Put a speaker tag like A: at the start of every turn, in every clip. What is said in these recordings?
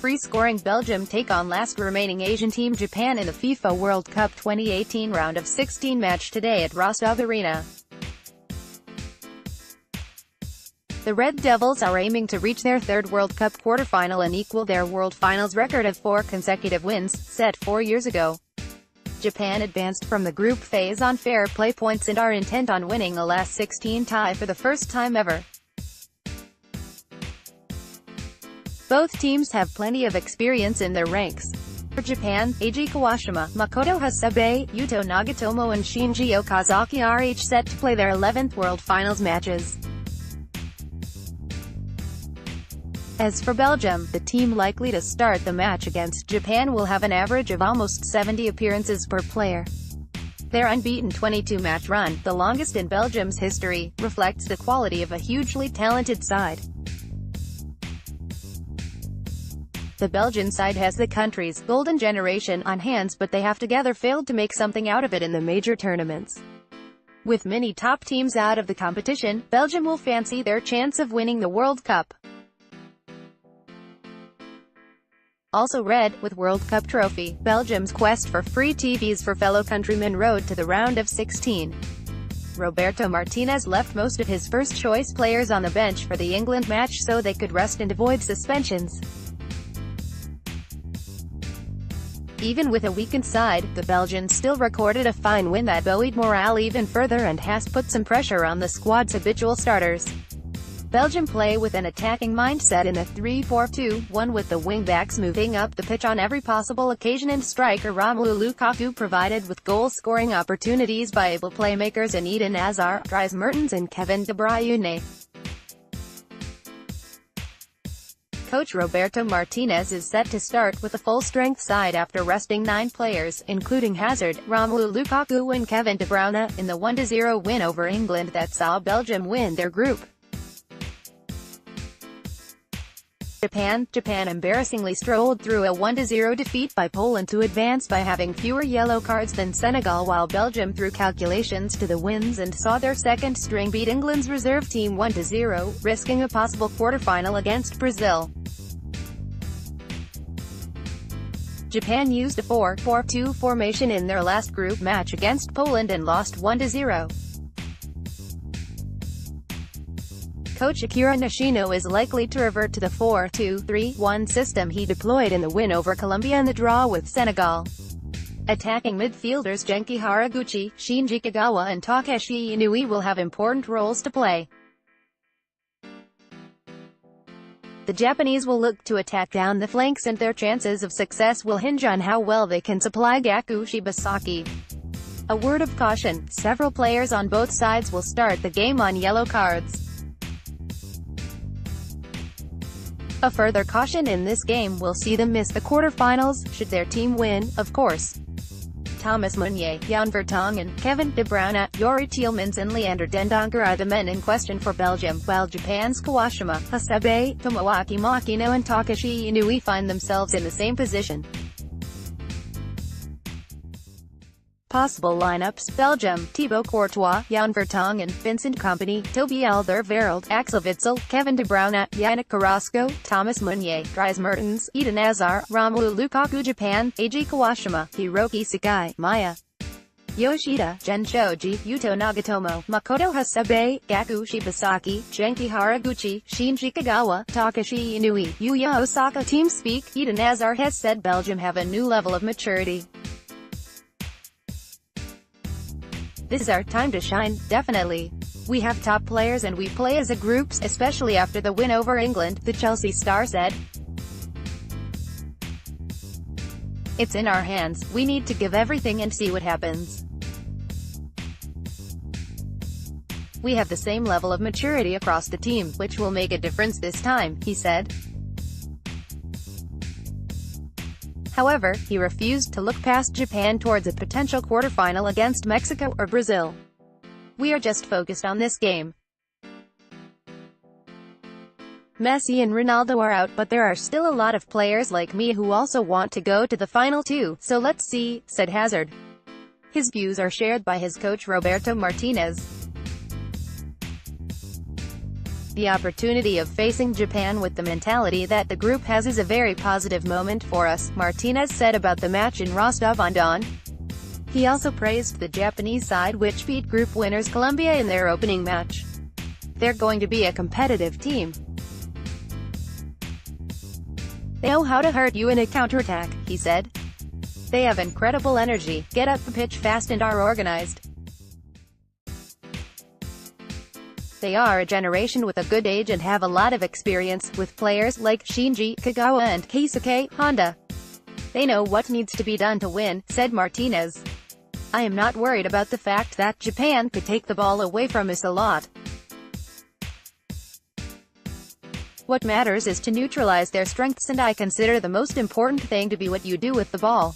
A: free-scoring Belgium take on last remaining Asian team Japan in the FIFA World Cup 2018 round of 16 match today at Rostov Arena. The Red Devils are aiming to reach their third World Cup quarter-final and equal their World Finals record of 4 consecutive wins, set 4 years ago. Japan advanced from the group phase on fair play points and are intent on winning a last 16 tie for the first time ever. Both teams have plenty of experience in their ranks. For Japan, Eiji Kawashima, Makoto Hasebe, Yuto Nagatomo and Shinji Okazaki are each set to play their 11th World Finals matches. As for Belgium, the team likely to start the match against Japan will have an average of almost 70 appearances per player. Their unbeaten 22-match run, the longest in Belgium's history, reflects the quality of a hugely talented side. The Belgian side has the country's golden generation on hands, but they have together failed to make something out of it in the major tournaments. With many top teams out of the competition, Belgium will fancy their chance of winning the World Cup. Also red, with World Cup trophy, Belgium's quest for free TVs for fellow countrymen rode to the round of 16. Roberto Martinez left most of his first-choice players on the bench for the England match so they could rest and avoid suspensions. Even with a weakened side, the Belgians still recorded a fine win that buoyed morale even further and has put some pressure on the squad's habitual starters. Belgium play with an attacking mindset in a 3-4-2-1 with the wing-backs moving up the pitch on every possible occasion and striker Romelu Lukaku provided with goal-scoring opportunities by able playmakers in Eden Hazard, Dries Mertens and Kevin De Bruyne. Coach Roberto Martinez is set to start with a full-strength side after resting 9 players, including Hazard, Romelu Lukaku and Kevin De Bruyne, in the 1-0 win over England that saw Belgium win their group. Japan embarrassingly strolled through a 1-0 defeat by Poland to advance by having fewer yellow cards than Senegal, while Belgium threw calculations to the winds and saw their second string beat England's reserve team 1-0, risking a possible quarter-final against Brazil. Japan used a 4-4-2 formation in their last group match against Poland and lost 1-0. Coach Akira Nishino is likely to revert to the 4-2-3-1 system he deployed in the win over Colombia and the draw with Senegal. Attacking midfielders Genki Haraguchi, Shinji Kagawa and Takeshi Inui will have important roles to play. The Japanese will look to attack down the flanks and their chances of success will hinge on how well they can supply Gaku Shibasaki. A word of caution, several players on both sides will start the game on yellow cards. A further caution in this game will see them miss the quarter-finals, should their team win, of course. Thomas Meunier, Jan Vertonghen, Kevin De Bruyne, Yuri Tielemans and Leander Dendoncker are the men in question for Belgium, while Japan's Kawashima, Hasebe, Tomoaki Makino and Takeshi Inui find themselves in the same position. Possible lineups: Belgium, Thibaut Courtois, Jan Vertonghen, Vincent Kompany, Toby Alderweireld, Axel Witsel, Kevin De Bruyne, Yannick Carrasco, Thomas Meunier, Dries Mertens, Eden Hazard, Romelu Lukaku. Japan, Eiji Kawashima, Hiroki Sakai, Maya Yoshida, Gen Shoji, Yuto Nagatomo, Makoto Hasebe, Gaku Shibasaki, Genki Haraguchi, Shinji Kagawa, Takeshi Inui, Yuya Osaka. TeamSpeak: Eden Hazard has said Belgium have a new level of maturity. This is our time to shine, definitely. We have top players and we play as a group, especially after the win over England, the Chelsea star said. It's in our hands, we need to give everything and see what happens. We have the same level of maturity across the team, which will make a difference this time, he said. However, he refused to look past Japan towards a potential quarter-final against Mexico or Brazil. We are just focused on this game. Messi and Ronaldo are out, but there are still a lot of players like me who also want to go to the final too, so let's see, said Hazard. His views are shared by his coach Roberto Martinez. The opportunity of facing Japan with the mentality that the group has is a very positive moment for us, Martinez said about the match in Rostov-on-Don. He also praised the Japanese side, which beat group winners Colombia in their opening match. They're going to be a competitive team. They know how to hurt you in a counterattack, he said. They have incredible energy, get up the pitch fast and are organized. They are a generation with a good age and have a lot of experience, with players like Shinji Kagawa and Keisuke Honda. They know what needs to be done to win, said Martinez. I am not worried about the fact that Japan could take the ball away from us a lot. What matters is to neutralize their strengths, and I consider the most important thing to be what you do with the ball.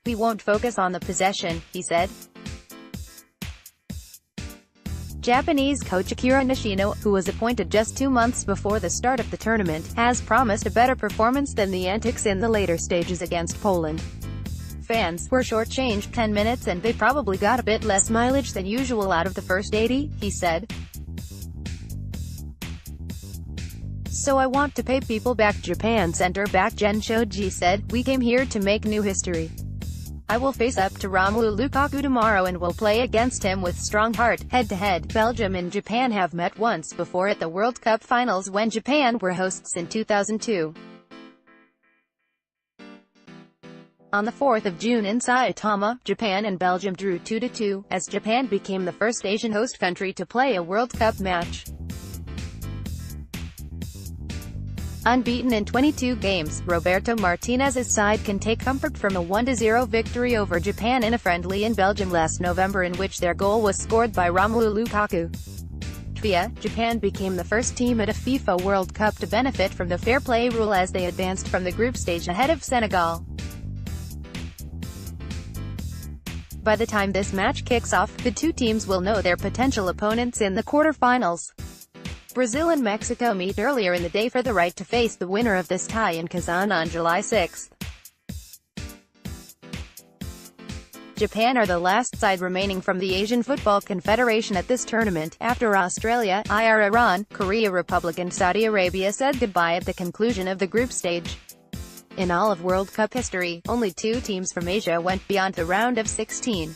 A: We won't focus on the possession, he said. Japanese coach Akira Nishino, who was appointed just 2 months before the start of the tournament, has promised a better performance than the antics in the later stages against Poland. Fans were shortchanged 10 minutes and they probably got a bit less mileage than usual out of the first 80, he said. So I want to pay people back. Japan center-back Gen Shoji said, we came here to make new history. I will face up to Romelu Lukaku tomorrow and will play against him with strong heart. Head-to-head, Belgium and Japan have met once before at the World Cup finals when Japan were hosts in 2002. On the 4th of June in Saitama, Japan and Belgium drew 2-2, as Japan became the first Asian host country to play a World Cup match. Unbeaten in 22 games, Roberto Martinez's side can take comfort from a 1-0 victory over Japan in a friendly in Belgium last November, in which their goal was scored by Romelu Lukaku. Japan became the first team at a FIFA World Cup to benefit from the fair play rule as they advanced from the group stage ahead of Senegal. By the time this match kicks off, the two teams will know their potential opponents in the quarterfinals. Brazil and Mexico meet earlier in the day for the right to face the winner of this tie in Kazan on July 6. Japan are the last side remaining from the Asian Football Confederation at this tournament, after Australia, Iran, Korea Republic and Saudi Arabia said goodbye at the conclusion of the group stage. In all of World Cup history, only 2 teams from Asia went beyond the round of 16.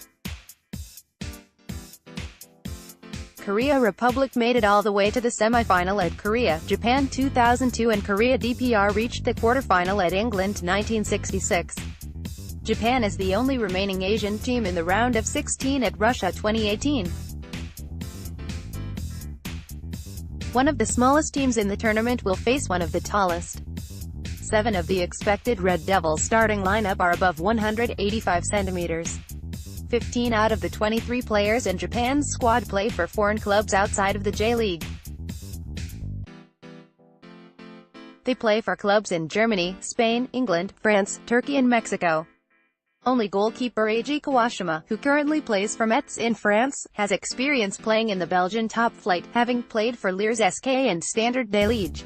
A: Korea Republic made it all the way to the semi-final at Korea, Japan 2002, and Korea DPR reached the quarter-final at England 1966. Japan is the only remaining Asian team in the round of 16 at Russia 2018. One of the smallest teams in the tournament will face one of the tallest. 7 of the expected Red Devils starting lineup are above 185 centimeters. 15 out of the 23 players in Japan's squad play for foreign clubs outside of the J-League. They play for clubs in Germany, Spain, England, France, Turkey and Mexico. Only goalkeeper Eiji Kawashima, who currently plays for Metz in France, has experience playing in the Belgian top flight, having played for Liers SK and Standard de Liège.